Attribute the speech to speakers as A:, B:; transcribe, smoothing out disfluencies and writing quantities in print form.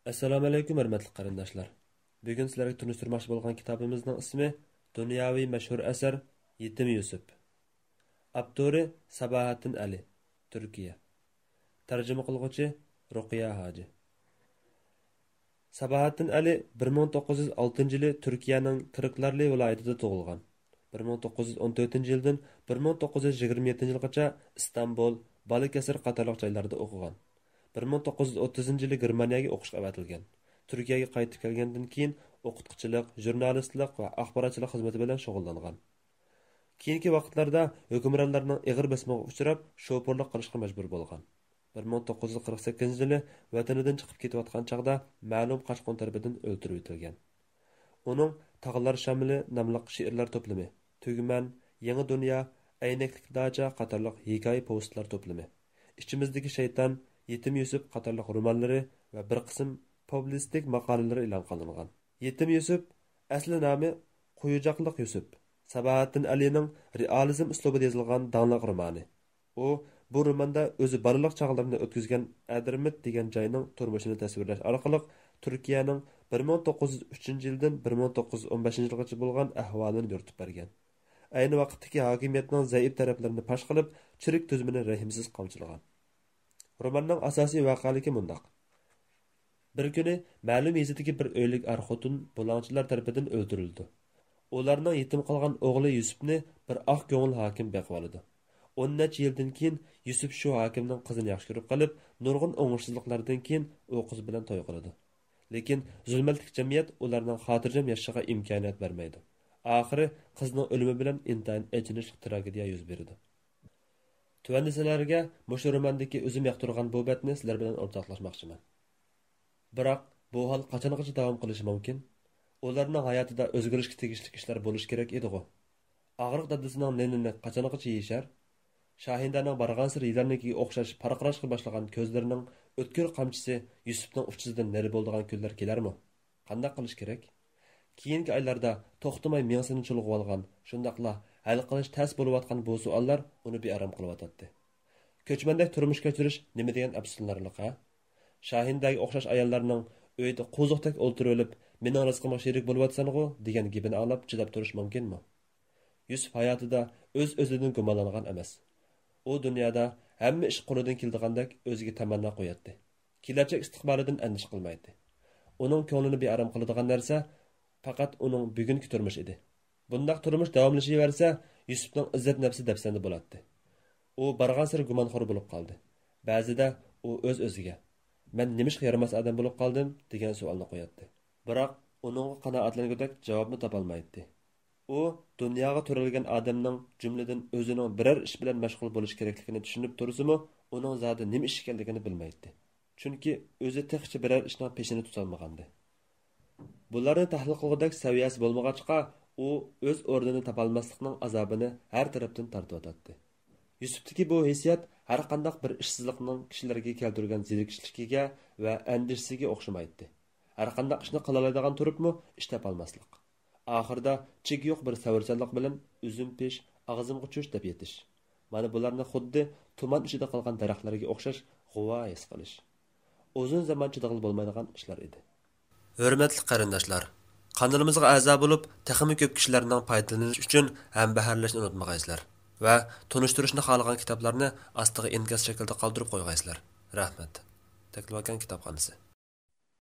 A: Assalomu alaykum hurmatli qarindoshlar. Bugun sizlarga tunishtirmoqchi bo'lgan kitobimizning ismi Dunyoviy mashhur asar Yetim Yusuf. Avtori Sabahattin Ali, Turkiya. Tarjima qilguvchi Ruqiya Hoji. Sabahattin Ali 1906-yili Turkiyaning Kırklareli viloyatida tug'ilgan. 1914-yildan 1927-yilgacha Istanbul, Balıkesir qatorliq joylarda o'qigan. 1930-yili Germaniyaga o'qishga avatilgan. Turkiyaga qaytib kelgandan keyin o'qituvchilik, jurnalistlik va axborotchilik xizmati bilan shug'ullangan. Keyingi vaqtlarda hukmronlarning ig'ir bosimiga uchrab, sho'purlik qilishga majbur bo'lgan. 1948-yili vatanidan chiqib ketayotgan chaqda ma'lum qochqin tarafidan o'ldirib etilgan. Uning Tog'lar Shamili nomli she'rlar to'plami, Tugman, Yangi dunyo, Aynaklik dacha qatorliq hikoya povestlar to'plami, Ichimizdagi shayton, Yetim Yusuf qatorliq romanlari va bir qism publistik maqolalari e'lon qilingan. Yetim Yusuf asli nomi Quyujoqliq Yusuf. Sabahattin Alining realizm uslubida yozilgan danglik romani. U bu romanda o'zi balalik chog'larini o'tkazgan Adrimit degan joyning turmushini tasvirlash orqali Turkiyaning 1903-yildan 1915-yilgacha bo'lgan ahvolini yoritib bergan. Ayni vaqtdagi hokimiyatning zaif taraflarini pash qilib, chirik tuzumini rahimsiz qamchilagan. Romanning asosiy voqealigi mundaq. Bir kuni ma'lum yezidagi bir o'ylik xotin bulonchilar tarafidan o'ldirildi. Ularning yetim qolgan o'g'li Yusufni bir oq ko'ngil hokim beqib oldi. 10 necha yildan keyin Yusuf shu hokimning qizini yaxshi ko'rib qolib, nurg'un o'ng'ishsizliklardan keyin u qiz bilan to'y qiladi. Lekin zulmatlik jamiyat ularning xotirjam yashashiga imkoniyat bermaydi. Oxiri qizning o'limi bilan intayin achinishli tragediya yuz berdi. Tuanda sizlarga mushu romandagi o'zim yoqtirgan bu batni sizlar bilan o'rtoqlashmoqchiman. Biroq bu hol qachongacha davom qilishi mumkin? Ularning hayotida o'zgarishga tegishli ishlar bo'lish kerak edi-ku. Og'riq dadasining nenini qachongacha yeyishar? Shahindaning bargan sir yillarnikiga o'xshash parqirashga boshlagan ko'zlarining o'tkir qamchisi Yusufning uchidan nari bo'ldigan kunlar kelarmi? Qanday qilish kerak? Keyingi oylarda to'xtamay miyasini chulg'ib olgan, shundaqla hal qilish tas bo'layotgan bu savollar uni bearam qilyotdi. Ko'chmandek turmush kechirish nima degan absurlarlik ha? Shahindagi o'xshash ayollarning uyda qo'ziqdek o'ltirib olib, "Mening rizqimga sherik bo'lyapsan-ku" degan gapini anglab chidab turish mumkinmi? Yusuf hayotida o'z-o'zidan gumonlangan emas. U dunyoda hamma ish qo'lidan keldigandek o'ziga tamanno qo'yatdi. Kelajak istiqbolidan andish qilmaydi. Uning ko'nglini bearam qiladigan narsa faqat uning bugungi turmush edi. Bundaq turmush davomlashaversa, Yusufning izzat nafsi dafsanda bo'ladi. U bargan sir gumonxo'r bo'lib qoldi. Ba'zida u o'z-o'ziga "Men nimish yaramas odam bo'lib qoldim" degan savolni qo'yadi. Biroq uning qanoatlangudek javobni topolmaydi. U dunyoga turilgan odamning jumladan o'zining biror ish bilan mashg'ul bo'lish kerakligini tushunib tursa-mu, uning zodi nima ish ekanligini bilmaydi. Chunki o'zi texchi biror ishning peshini tutolmagandi. Bularni tahlil qilgudek saviyasi bo'lmag'achqa, u o'z o'rnini topolmaslikning azobini har tarafdan tortib o'tadi. Yusufdagi bu hissiyat har qanday bir ishsizlikning kishilarga keltirgan zerikishligiga va andishsiga o'xshamaydi. Har qanday ishni qila oladigan turibmi, ish topolmaslik. Oxirida chek yo'q bir savrchanlik bilan uzum pesh, og'zimga cho'sh deb yetish. Mana bularni xuddi tuman ichida qolgan daraxtlarga o'xshash g'uva his qilish. Uzun zaman chidag'il bo'lmaydigan ishlar edi. Hurmatli qarindoshlar, kanalimizga a'zo bo'lib, texnik ko'p kishilarning foydalanish uchun ham baharlashni unutmag'aysizlar va tunishtirishni xohlagan kitoblarni ostiga inkas shaklida qoldirib qo'ygaysizlar. Rahmat. Taklif kitobxonasi.